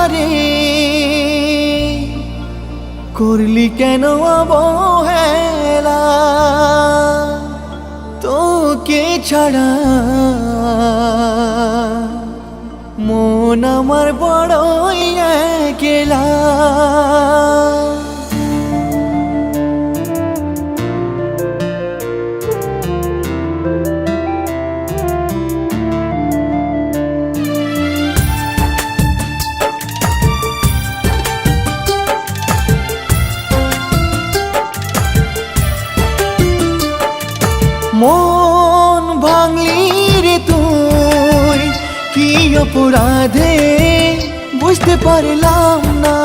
রে করলি কেন অবহেলা তোকে ছাড়া মন আমার বড়ই একলা মন ভাঙলি রে তুই কি অপরাধে বুঝতে পারলাম না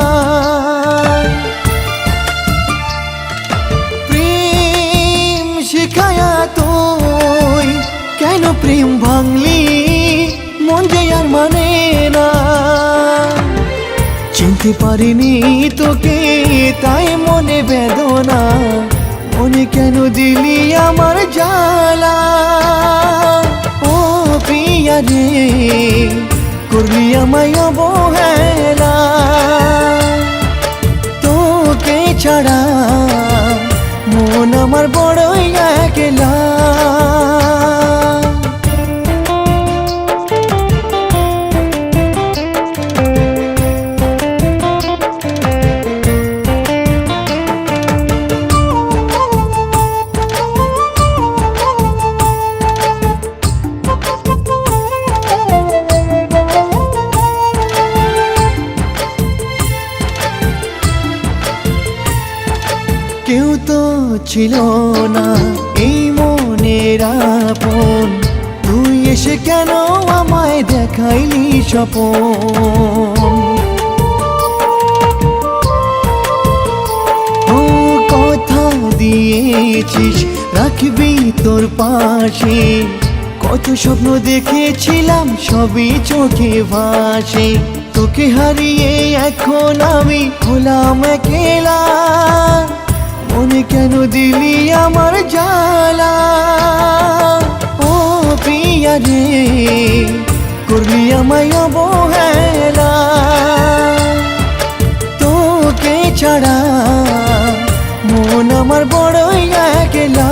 প্রেম শিখায়া তুই কেন প্রেম ভাঙলি মন যে আর মানে না চিনতে পারিনি তোকে তাই মনে বেদনা মনে কেন দিলি আমার জ্বালা ও প্রিয়া রে করলি আমায় অবহেলা তোকে ছাড়া মন আমার বড়ই একলা কেউ তো ছিল না এই মনের আপন তুই এসে কেন আমায় দেখাইলি স্বপন ও কথা দিয়েছিস রাখবি তোর পাশে কত স্বপ্ন দেখেছিলাম সবই চোখে ভাসে তোকে হারিয়ে এখন আমি হলাম একলা মনে কেন দিলি আমার জ্বালা ও প্রিয়া রে করলি আমায় অবহেলা তোকে ছাড়া মন আমার বড়ই একলা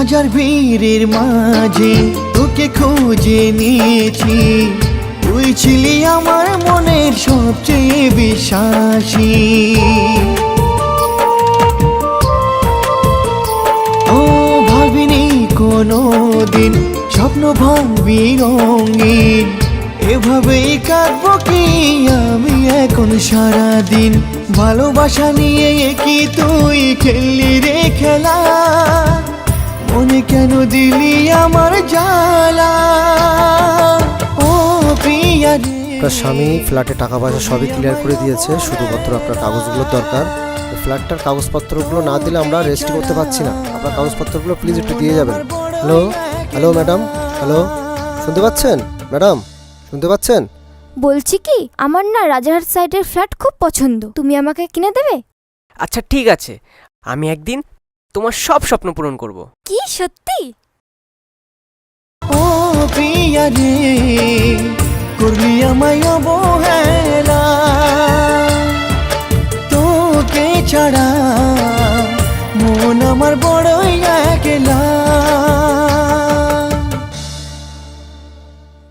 হাজার ভিড়ের মাঝে তোকে খুঁজে নিয়েছি তুই ছিলি আমার মনের সবচেয়ে বিশ্বাসী ও ভাবিনি কোনো দিন স্বপ্ন ভাঙবি রঙিন এভাবেই কাটবো কি আমি এখন সারাদিন ভালোবাসা নিয়ে কি তুই খেললি রে খেলা মনে কেন দিলি আমার জ্বালা ও প্রিয়া রে আপনার স্বামী ফ্ল্যাটে টাকা পয়সা সবই ক্লিয়ার করে দিয়েছে শুধুমাত্র আপনার কাগজগুলোর দরকার ফ্ল্যাটটার কাগজপত্রগুলো না দিলে আমরা রেজিস্ট্রি করতে পারছি না আপনার কাগজপত্রগুলো প্লিজ একটু দিয়ে যাবেন হ্যালো হ্যালো ম্যাডাম হ্যালো শুনতে পাচ্ছেন ম্যাডাম শুনতে পাচ্ছেন বলছি কি আমার না রাজারহাট সাইডের ফ্ল্যাট খুব পছন্দ তুমি আমাকে কিনে দেবে আচ্ছা ঠিক আছে আমি একদিন তোমার সব স্বপ্ন পূরণ করব কি সত্যি ও প্রিয়া রে করলি আমায় অবহেলা তোকে ছাড়া মন আমার বড়